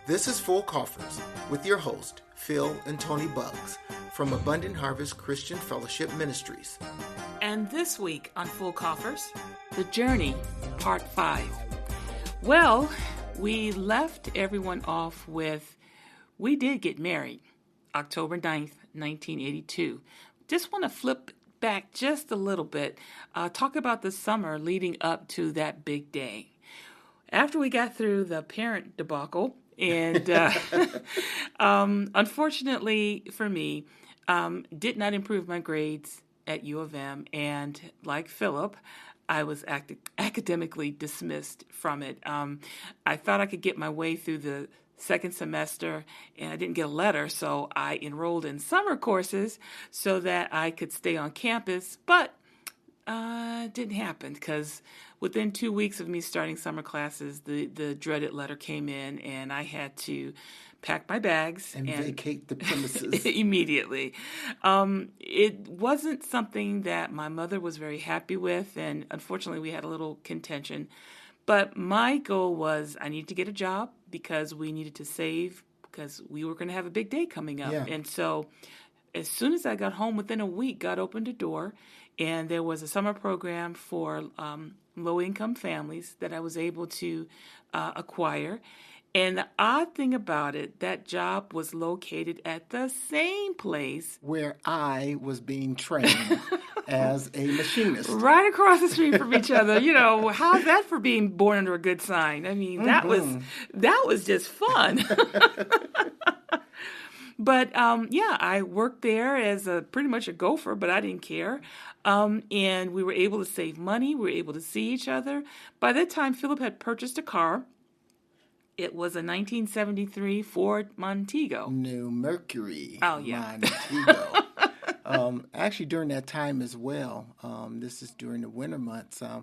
This is Full Coffers with your host, Phil and Toni Buggs from Abundant Harvest Christian Fellowship Ministries. And this week on Full Coffers, The Journey, Part 5. Well, we left everyone off with, we did get married, October 9th, 1982. Just want to flip back just a little bit, talk about the summer leading up to that big day. After we got through the parent debacle, and unfortunately for me, did not improve my grades at U of M. And like Philip, I was academically dismissed from it. I thought I could get my way through the second semester, and I didn't get a letter, so I enrolled in summer courses so that I could stay on campus, but it didn't happen because within 2 weeks of me starting summer classes, the dreaded letter came in, and I had to pack my bags and vacate the premises immediately. It wasn't something that my mother was very happy with, and unfortunately we had a little contention. But my goal was I needed to get a job because we needed to save because we were going to have a big day coming up. Yeah. And so as soon as I got home, within a week, God opened a door, and there was a summer program for low-income families that I was able to acquire. And the odd thing about it, that job was located at the same place where I was being trained as a machinist. Right across the street from each other. You know, how's that for being born under a good sign? I mean, that was just fun. But I worked there as pretty much a gopher, but I didn't care. And we were able to save money. We were able to see each other. By that time, Philip had purchased a car. It was a 1973 Ford Montego. New Mercury. Oh, yeah. Montego. Actually, during that time as well, this is during the winter months, I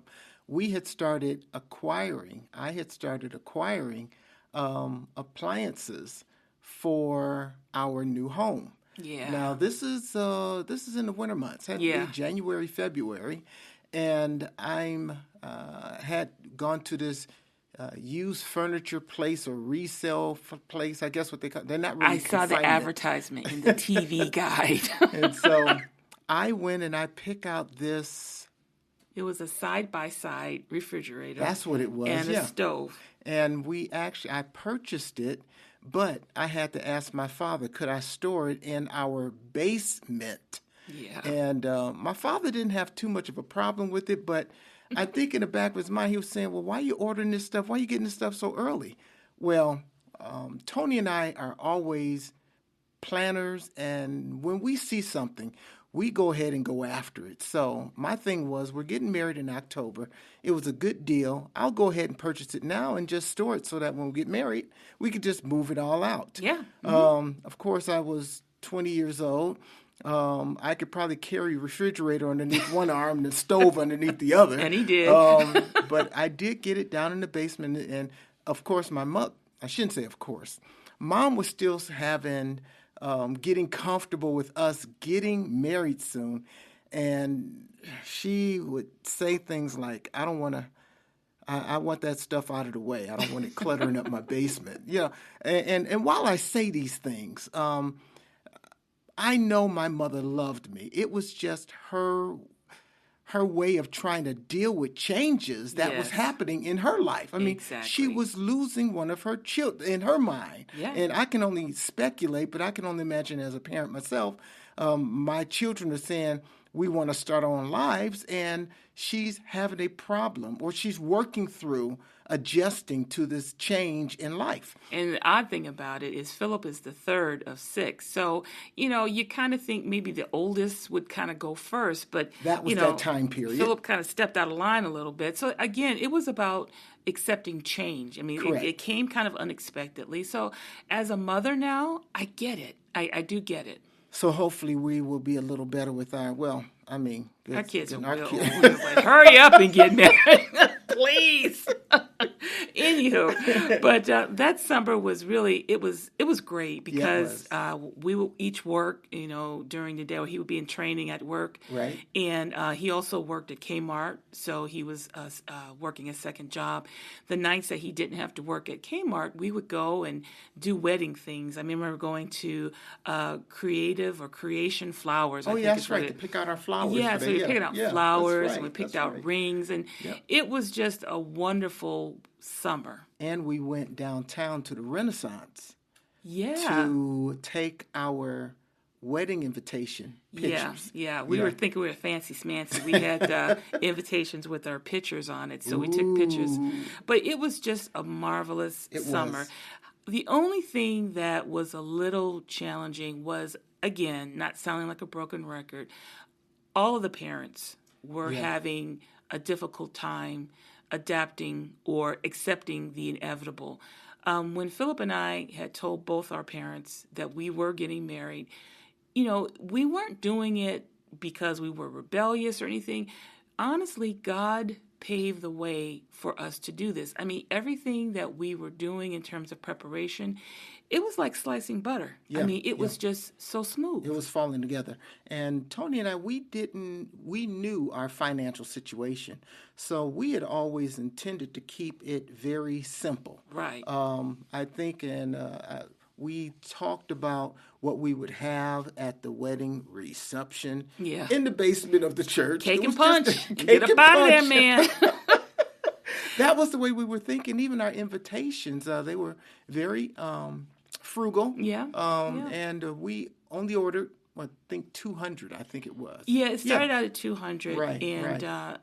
had started acquiring appliances for our new home. Yeah. Now, this is in the winter months. Had to be January, February. And had gone to this used furniture place or resale place, I guess what they call it. They're not really I saw the advertisement in the TV guide. And so I went and I pick out this. It was a side-by-side refrigerator. That's what it was. And a stove. And I purchased it, but I had to ask my father, could I store it in our basement? Yeah. And my father didn't have too much of a problem with it, but I think in the back of his mind, he was saying, well, why are you ordering this stuff? Why are you getting this stuff so early? Well, Toni and I are always planners, and when we see something, we go ahead and go after it. So my thing was, we're getting married in October. It was a good deal. I'll go ahead and purchase it now and just store it so that when we get married, we could just move it all out. Yeah. Mm-hmm. Of course, I was 20 years old. I could probably carry a refrigerator underneath one arm and the stove underneath the other. And he did. But I did get it down in the basement. And, of course, I shouldn't say of course. Mom was still getting comfortable with us getting married soon. And she would say things like, I want that stuff out of the way. I don't want it cluttering up my basement. You know, and while I say these things, I know my mother loved me. It was just her way of trying to deal with changes that was happening in her life. I mean, she was losing one of her children in her mind. Yeah. And I can only speculate, but I can only imagine as a parent myself, my children are saying, we want to start our own lives, and she's having a problem, or she's working through adjusting to this change in life. And the odd thing about it is Philip is the third of six. So, you kind of think maybe the oldest would kind of go first, but that was that time period. Philip kind of stepped out of line a little bit. So again, it was about accepting change. I mean, it came kind of unexpectedly. So as a mother now, I get it. I do get it. So hopefully we will be a little better with our kids will. Like, hurry up and get married, please. Anywho, but that summer was really it was great Yeah, it because was. we would each work, during the day, or he would be in training at work, Right. and he also worked at Kmart, so he was working a second job. The nights that he didn't have to work at Kmart, we would go and do wedding things. I remember going to Creative or Creation Flowers, Oh, I yeah, think that's is what right. To it. pick out our flowers Yeah, for so that. we Yeah, picked out yeah, that's flowers and we right. picked That's out right. rings, and Yep. it was just a wonderful summer. And we went downtown to the Renaissance Yeah. to take our wedding invitation Yeah, pictures. yeah. We were Yeah. thinking we were fancy smancy. We had invitations with our pictures on it, so we took pictures. Ooh, But it was just a marvelous it summer. was. The only thing that was a little challenging was, again, not sounding like a broken record, all of the parents were Yeah. having a difficult time adapting or accepting the inevitable. When Philip and I had told both our parents that we were getting married, we weren't doing it because we were rebellious or anything. Honestly, God paved the way for us to do this. I mean, everything that we were doing in terms of preparation, it was like slicing butter. I Yeah. mean, it Yeah. was just so It smooth. was falling together. And Tony and I, we knew our financial situation. So we had always intended to keep it very simple. Right. I think, and we talked about what we would have at the wedding reception Yeah. in the basement of the church. Cake It and was just punch. a Get cake up and out of there, punch. man. That was the way we were thinking. Even our invitations, they were very frugal. Yeah. Yeah. And we only ordered, I think 200, I think it was. Yeah, it Yeah, started out at 200, right, and right.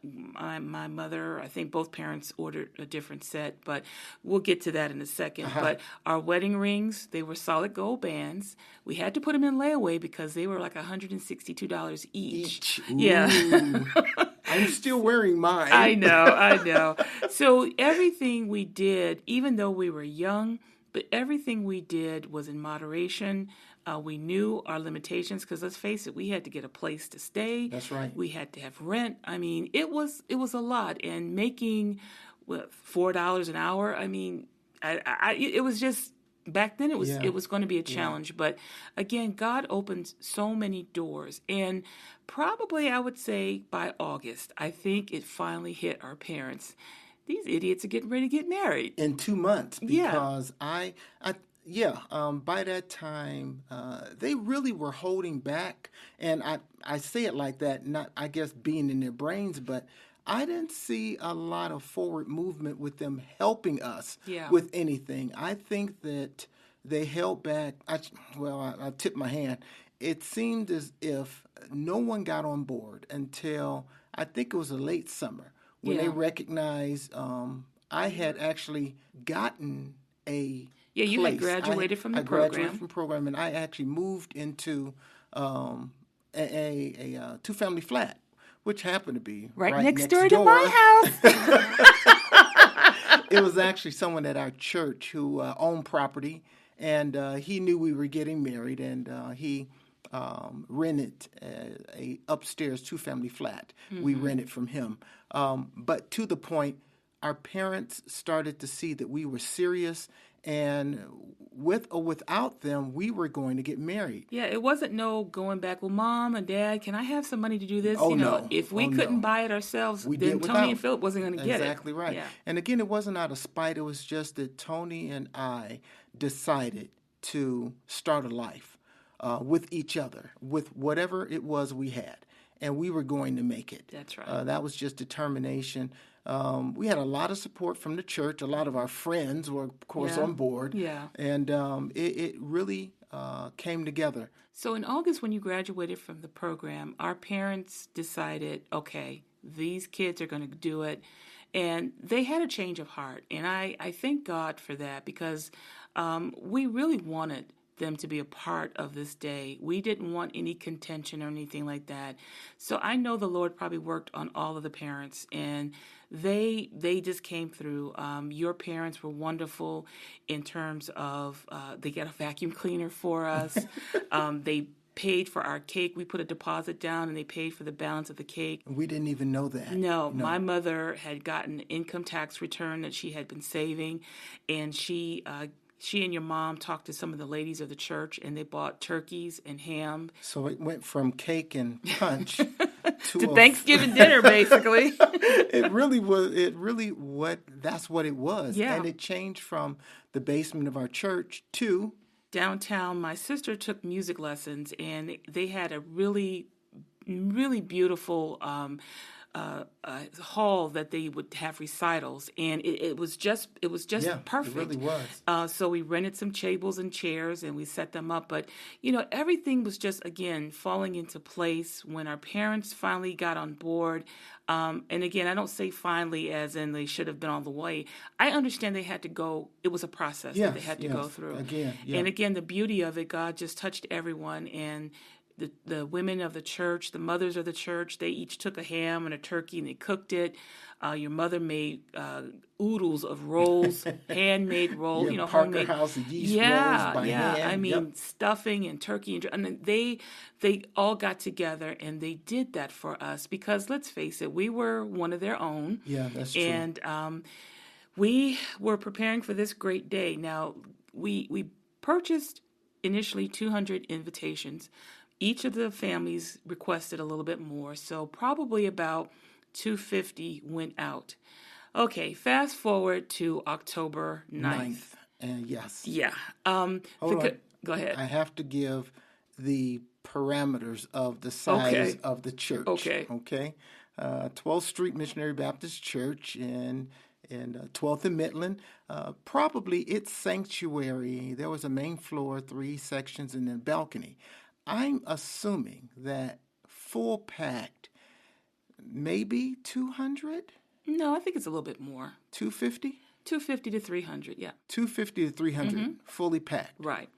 my mother, I think both parents ordered a different set, but we'll get to that in a second. Uh-huh. But our wedding rings, they were solid gold bands. We had to put them in layaway because they were like $162 each. Each. Yeah. Ooh. I'm still wearing mine. I know. So everything we did, even though we were young, but everything we did was in moderation. We knew our limitations because let's face it, we had to get a place to stay. That's right. We had to have rent. I mean, it was a lot, and making $4 an hour. I mean, it was just back then. Yeah. It was going to be a challenge, but again, God opened so many doors, and probably I would say by August, I think it finally hit our parents. These idiots are getting ready to get married. In 2 months, Yeah. because by that time, they really were holding back. And I say it like that, not, I guess, being in their brains, but I didn't see a lot of forward movement with them helping us Yeah. with anything. I think that they held back. I tipped my hand. It seemed as if no one got on board until I think it was a late summer when they Yeah. recognized I had actually gotten a Yeah, you had place. graduated from the I graduated program. from the program, and I actually moved into a two-family flat, which happened to be Right next door to my house. It was actually someone at our church who owned property, and he knew we were getting married, and he rented a upstairs two-family flat. We rented from him, but to the point, our parents started to see that we were serious, and with or without them, we were going to get married. Yeah, it wasn't no going back. Well, Mom and Dad, can I have some money to do this? Oh, no. If we Oh, couldn't no. buy it ourselves, We then did Tony without. and Philip wasn't going to get it. Exactly right. Yeah. And again, it wasn't out of spite. It was just that Tony and I decided to start a life with each other, with whatever it was we had. And we were going to make it. That's right. That was just determination. We had a lot of support from the church. A lot of our friends were, of course, Yeah. on board. Yeah. And it really came together. So in August, when you graduated from the program, our parents decided, okay, these kids are going to do it. And they had a change of heart. And I thank God for that because we really wanted them to be a part of this day. We didn't want any contention or anything like that. So I know the Lord probably worked on all of the parents, and they just came through. Your parents were wonderful in terms of they got a vacuum cleaner for us. They paid for our cake. We put a deposit down, and they paid for the balance of the cake. We didn't even know that. No, my mother had gotten an income tax return that she had been saving, and she and your mom talked to some of the ladies of the church, and they bought turkeys and ham. So it went from cake and punch to Thanksgiving dinner, basically. It really was. That's what it was. Yeah. And it changed from the basement of our church to downtown. My sister took music lessons, and they had a really, really beautiful hall that they would have recitals, and it was just perfect. It really was. So we rented some tables and chairs, and we set them up. But everything was just again falling into place when our parents finally got on board. And again, I don't say finally as in they should have been all the way. I understand they had to go. It was a process that they had to go through. And again, the beauty of it, God just touched everyone, and the women of the church, the mothers of the church, they each took a ham and a turkey and they cooked it. Your mother made oodles of rolls, handmade rolls, Parker homemade. House yeast rolls by hand. I mean, stuffing and turkey, and they all got together and they did that for us because let's face it, we were one of their own. Yeah, that's true. And we were preparing for this great day. Now we purchased initially 200 invitations. Each of the families requested a little bit more, so probably about 250 went out. Okay, fast forward to October 9th. And yes. Yeah. Hold on. Go ahead. I have to give the parameters of the size of the church. Okay. 12th Street Missionary Baptist Church in 12th and Midland. Probably its sanctuary, there was a main floor, 3 sections, and then a balcony. I'm assuming that full packed, maybe 200? No, I think it's a little bit more. 250? 250 to 300, yeah. 250 to 300, fully packed. Right.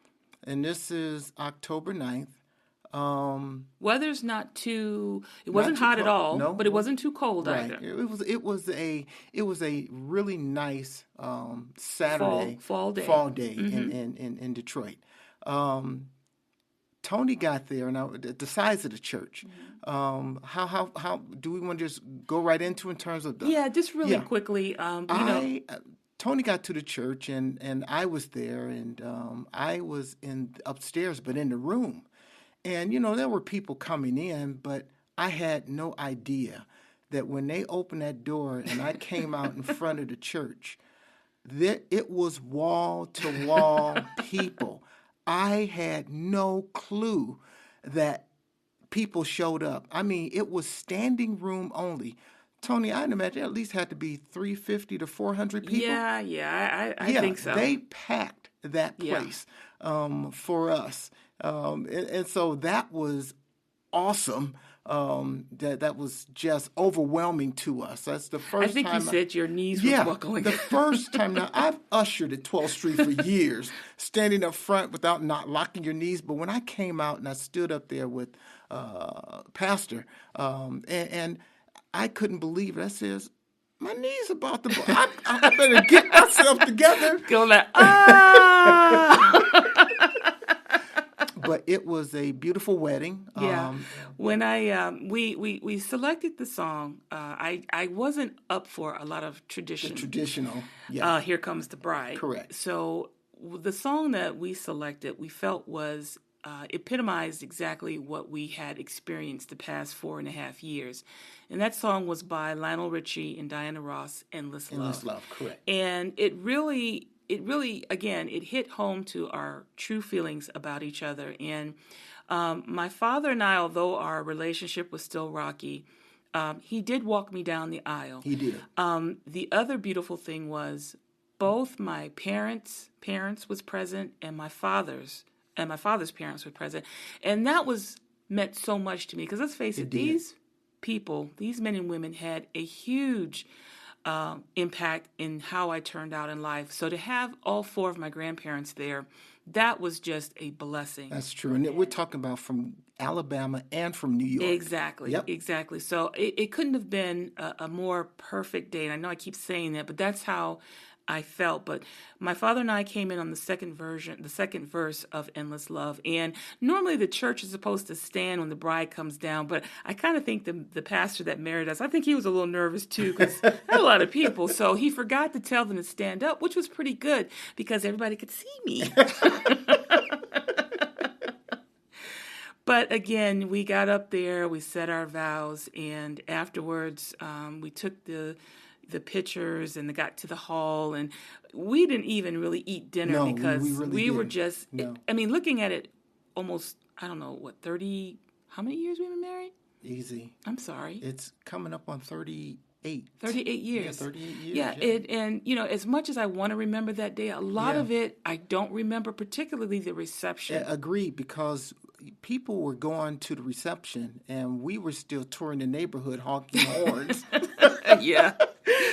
And this is October 9th. Weather's not too. It wasn't hot at all, no, but it wasn't too cold either. It was a really nice Saturday fall day in Detroit. Toni got there, now the size of the church. How do we want to just go right into in terms of just really quickly. Toni got to the church and I was there, and I was in upstairs, but in the room, and there were people coming in, but I had no idea that when they opened that door and I came out in front of the church, it was wall to wall people. I had no clue that people showed up. I mean, it was standing room only. Toni, I'd imagine at least had to be 350 to 400 people. I think so. They packed that place for us. And so that was awesome. That was just overwhelming to us. That's the first time. I think you said your knees were buckling. The first time. Now, I've ushered at 12th Street for years, standing up front without not locking your knees. But when I came out and I stood up there with Pastor, and I couldn't believe it. I says, my knees about to. I better get myself together. Go like But it was a beautiful wedding. Yeah. When we selected the song, I wasn't up for a lot of tradition. The traditional. Yeah. Here Comes the Bride. Correct. So the song that we selected, we felt was epitomized exactly what we had experienced the past 4.5 years. And that song was by Lionel Richie and Diana Ross, Endless Love. Endless Love, correct. And it really, again, it hit home to our true feelings about each other. And my father and I, although our relationship was still rocky, he did walk me down the aisle. He did. The other beautiful thing was both my parents was present, and my father's parents were present. And that meant so much to me, because let's face it, these people, these men and women had a huge impact in how I turned out in life. So to have all 4 of my grandparents there, that was just a blessing. That's true. And we're talking about from Alabama and from New York. Exactly. Yep. Exactly. So it couldn't have been a more perfect day. And I know I keep saying that, but that's how I felt. But my father and I came in on the second verse of Endless Love. And normally the church is supposed to stand when the bride comes down. But I kind of think the pastor that married us, I think he was a little nervous too because there had a lot of people. So he forgot to tell them to stand up, which was pretty good because everybody could see me. But again, we got up there, we said our vows, and afterwards we took the pictures and got to the hall, and we didn't even really eat dinner because we really were didn't. just, No. I mean, looking at it almost, I don't know, 30, how many years we've been married? Easy. I'm sorry. It's coming up on 38. 38 years. Yeah, 38 years. Yeah, and as much as I want to remember that day, a lot of it I don't remember, particularly the reception. Agreed, because people were going to the reception, and we were still touring the neighborhood honking horns. Yeah.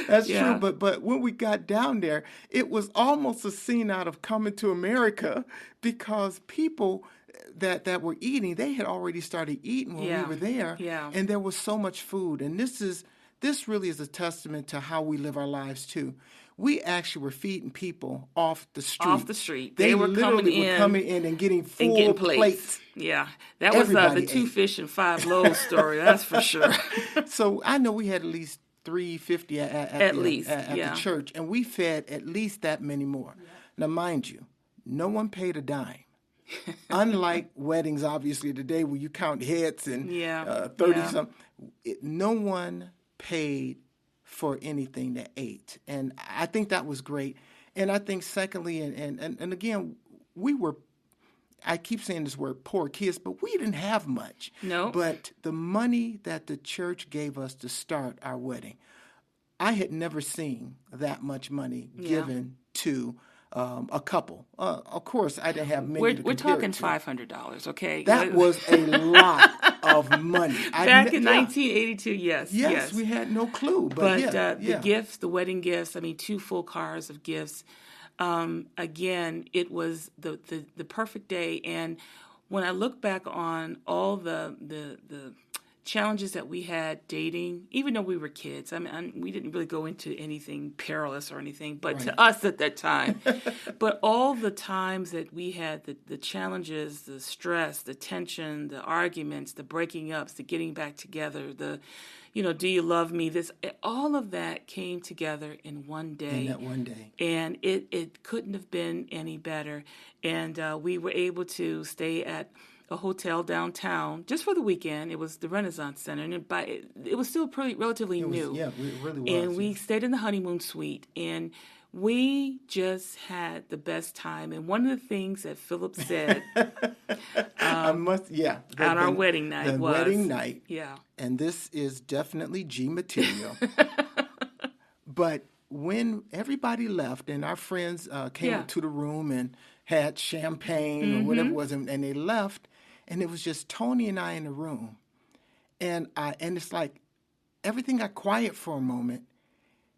That's true, but when we got down there, it was almost a scene out of Coming to America because people that were eating, they had already started eating when we were there, and there was so much food. And this really is a testament to how we live our lives too. We actually were feeding people off the street. Off the street. They were coming in and getting full plates. Yeah, that was the 2 fish and 5 loaves story. That's for sure. So I know we had at least 350 at the church, and we fed at least that many more. Yeah. Now, mind you, no one paid a dime. Unlike weddings, obviously, today where you count heads and 30-something, no one paid for anything that ate. And I think that was great. And I think secondly, and again, we were, I keep saying this word, poor kids, but we didn't have much. No. But the money that the church gave us to start our wedding, I had never seen that much money given to a couple. Of course, I didn't have many. We're talking $500, okay? That was a lot of money. Back in 1982, yes. Yes, we had no clue. But the gifts, the wedding gifts, 2 full cars of gifts. Again, it was the perfect day. And when I look back on all the challenges that we had dating, even though we were kids, we didn't really go into anything perilous or anything, but to us at that time, but all the times that we had, the challenges, the stress, the tension, the arguments, the breaking ups, the getting back together, the do you love me? All of that came together in one day. In that one day. And it couldn't have been any better. And we were able to stay at a hotel downtown just for the weekend. It was the Renaissance Center, and it was still relatively new. Yeah, it really was. And we stayed in the honeymoon suite, and we just had the best time. And one of the things that Philip said on our wedding night and this is definitely G material, but when everybody left and our friends came up to the room and had champagne or whatever it was, and they left, and it was just Toni and I in the room, and it's like everything got quiet for a moment,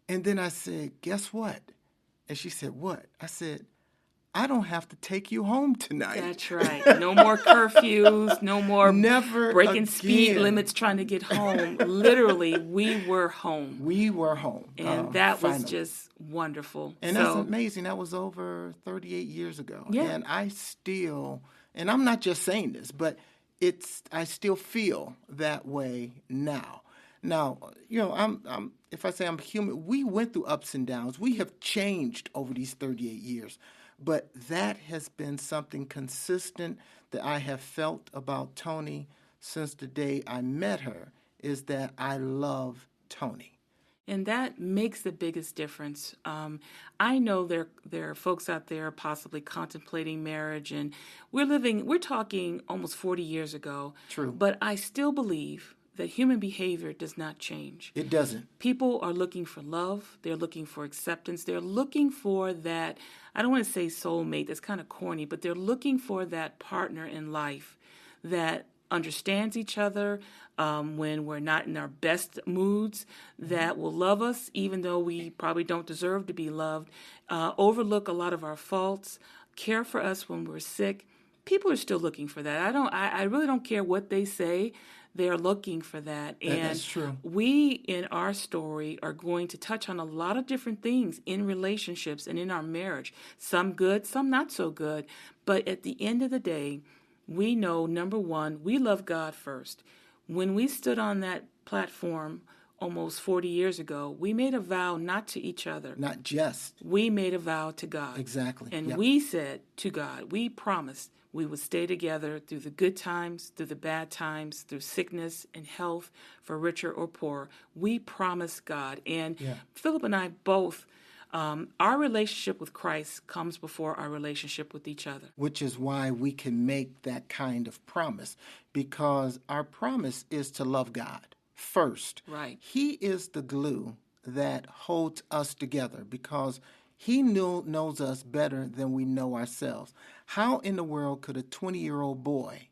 and then I said, "Guess what?" And she said, "What?" I said, "I don't have to take you home tonight." That's right. No more curfews, no more breaking again. Speed limits trying to get home. Literally, we were home. We were home. And that was just wonderful. And that's amazing. That was over 38 years ago. Yeah. And I still, and I'm not just saying this, but I still feel that way now. Now, I'm if I say I'm human, we went through ups and downs. We have changed over these 38 years. But that has been something consistent that I have felt about Toni since the day I met her, is that I love Toni. And that makes the biggest difference. I know there are folks out there possibly contemplating marriage, and we're talking almost 40 years ago. True. But I still believe that human behavior does not change. It doesn't. People are looking for love. They're looking for acceptance. They're looking for that, I don't want to say soulmate, that's kind of corny, but they're looking for that partner in life that understands each other when we're not in our best moods, that will love us even though we probably don't deserve to be loved, overlook a lot of our faults, care for us when we're sick. People are still looking for that. I really don't care what they say. they're looking for that. That's And true. we, in our story, are going to touch on a lot of different things in relationships and in our marriage. Some good, some not so good. But at the end of the day, we know, number one, we love God first. When we stood on that platform almost 40 years ago, we made a vow not to each other. Not just. We made a vow to God. Exactly. And Yep. we said to God, we promised we would stay together through the good times, through the bad times, through sickness and health, for richer or poorer. We promised God. And Yeah. Philip and I both, our relationship with Christ comes before our relationship with each other. Which is why we can make that kind of promise, because our promise is to love God first. Right. He is the glue that holds us together, because he knows us better than we know ourselves. How in the world could a 20-year-old boy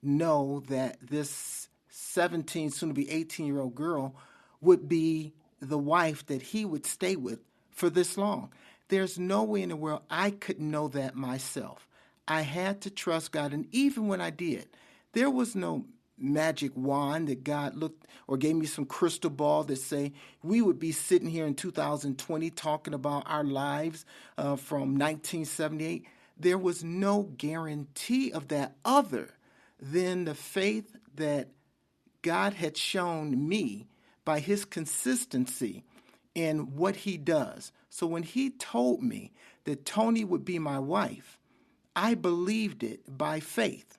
know that this 17, soon to be 18-year-old girl would be the wife that he would stay with for this long? There's no way in the world I could know that myself. I had to trust God, and even when I did, there was no magic wand that God looked or gave me some crystal ball that say we would be sitting here in 2020 talking about our lives from 1978. There was no guarantee of that other than the faith that God had shown me by his consistency in what he does. So when he told me that Toni would be my wife, I believed it by faith.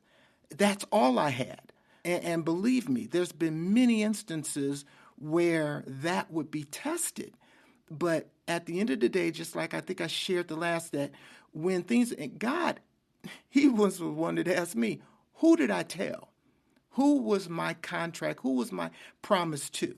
That's all I had. And believe me, there's been many instances where that would be tested. But at the end of the day, just like I think I shared the last, that when things, and God, he was the one that asked me, who did I tell? Who was my contract? Who was my promise to?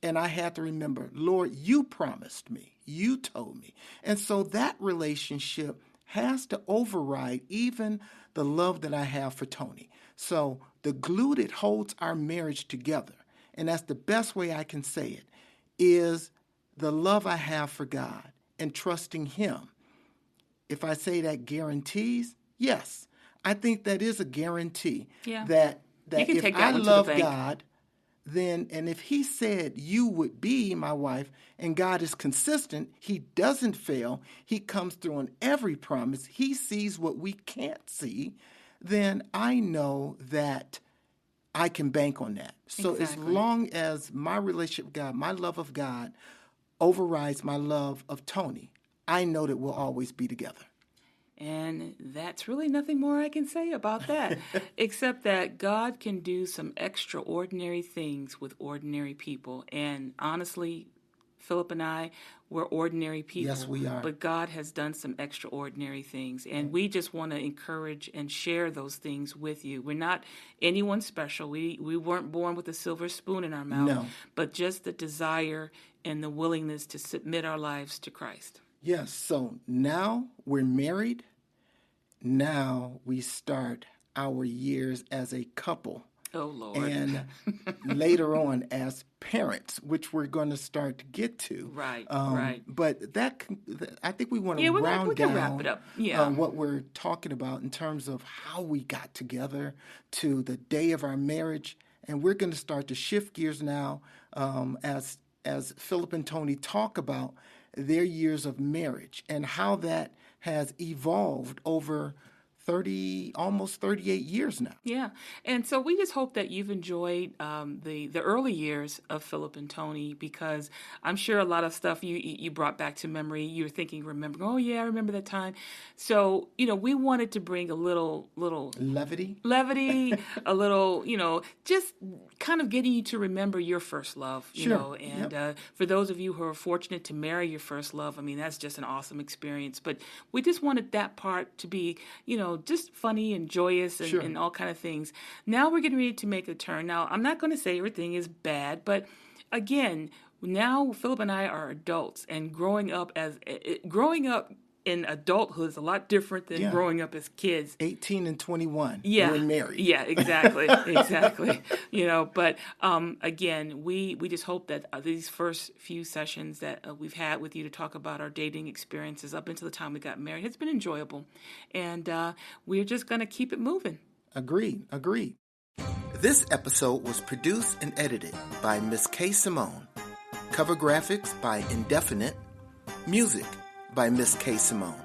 And I had to remember, Lord, you promised me. You told me. And so that relationship has to override even the love that I have for Toni. So the glue that holds our marriage together, and that's the best way I can say it, is the love I have for God and trusting him. If I say that guarantees, yes, I think that is a guarantee. Yeah. That You can if take that I one to the love bank. God, then, and if he said you would be my wife, and God is consistent, he doesn't fail, he comes through on every promise, he sees what we can't see, then I know that I can bank on that. So as Exactly. long as my relationship with God, my love of God, overrides my love of Toni, I know that we'll always be together. And that's really nothing more I can say about that, except that God can do some extraordinary things with ordinary people. And honestly, Philip and I, we're ordinary people. Yes, we are. But God has done some extraordinary things. And we just want to encourage and share those things with you. We're not anyone special. We weren't born with a silver spoon in our mouth, No. but just the desire and the willingness to submit our lives to Christ. Yes, so now we're married. Now we start our years as a couple. Oh, Lord. And later on as parents, which we're going to start to get to. Right. But I think we want to Yeah, we round can down wrap it up. Yeah. what we're talking about in terms of how we got together to the day of our marriage. And we're going to start to shift gears now as Philip and Toni talk about their years of marriage and how that has evolved over almost 38 years now. Yeah, and so we just hope that you've enjoyed the early years of Philip and Toni, because I'm sure a lot of stuff you brought back to memory. You were thinking, remembering, oh yeah, I remember that time. So we wanted to bring a little Levity, a little, just kind of getting you to remember your first love. Sure. And for those of you who are fortunate to marry your first love, I mean, that's just an awesome experience. But we just wanted that part to be, just funny and joyous and, Sure. and all kind of things. Now we're getting ready to make a turn. Now, I'm not going to say everything is bad, but again, now Philip and I are adults, and growing up in adulthood is a lot different than growing up as kids. 18 and 21. Yeah. We're married. Yeah, exactly. Exactly. But again, we just hope that these first few sessions that we've had with you to talk about our dating experiences up until the time we got married has been enjoyable. And we're just going to keep it moving. Agreed. This episode was produced and edited by Miss K. Simone. Cover graphics by Indefinite. Music by Miss K. Simone.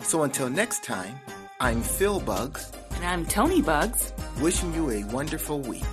So until next time, I'm Phil Bugs. And I'm Toni Bugs. Wishing you a wonderful week.